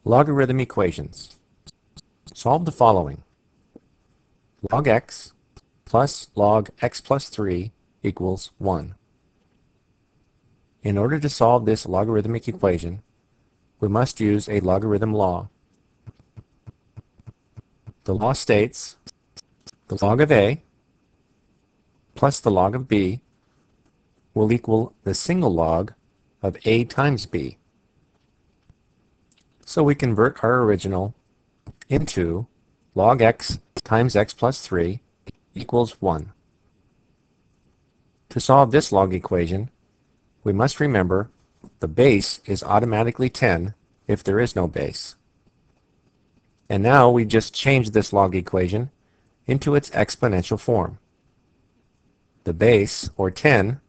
Logarithm equations. Solve the following. Log x plus log x plus 3 equals 1. In order to solve this logarithmic equation, we must use a logarithm law. The law states the log of a plus the log of b will equal the single log of a times b. So we convert our original into log x times x plus 3 equals 1. To solve this log equation, we must remember the base is automatically 10 if there is no base. And now we just change this log equation into its exponential form. The base, or 10,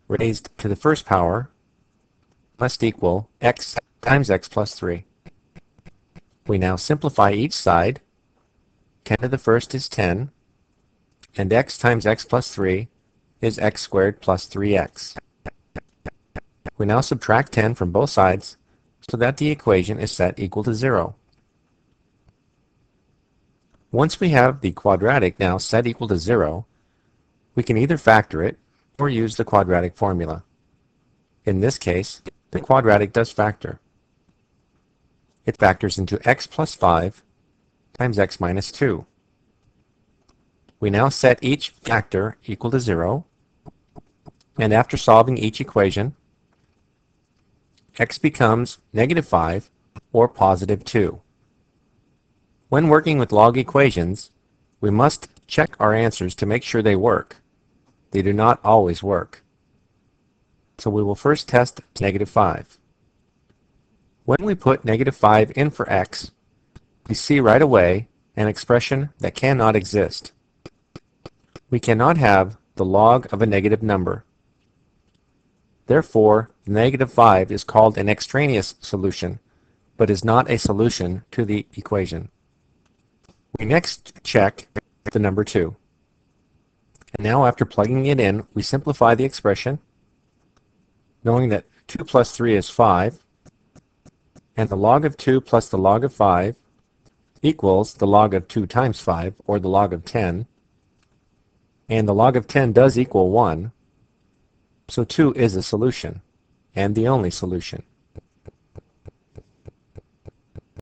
raised to the first power must equal x times x plus 3. We now simplify each side. 10 to the first is 10, and x times x plus 3 is x squared plus 3x. We now subtract 10 from both sides so that the equation is set equal to 0. Once we have the quadratic now set equal to 0, we can either factor it or use the quadratic formula. In this case, the quadratic does factor. It factors into x plus 5 times x minus 2. We now set each factor equal to 0, and after solving each equation, x becomes negative 5 or positive 2. When working with log equations, we must check our answers to make sure they work. They do not always work. So we will first test negative 5. When we put negative 5 in for x, we see right away an expression that cannot exist. We cannot have the log of a negative number. Therefore, the negative 5 is called an extraneous solution, but is not a solution to the equation. We next check the number 2. And now after plugging it in, we simplify the expression, knowing that 2 plus 3 is 5, and the log of 2 plus the log of 5 equals the log of 2 times 5, or the log of 10, and the log of 10 does equal 1, so 2 is a solution, and the only solution.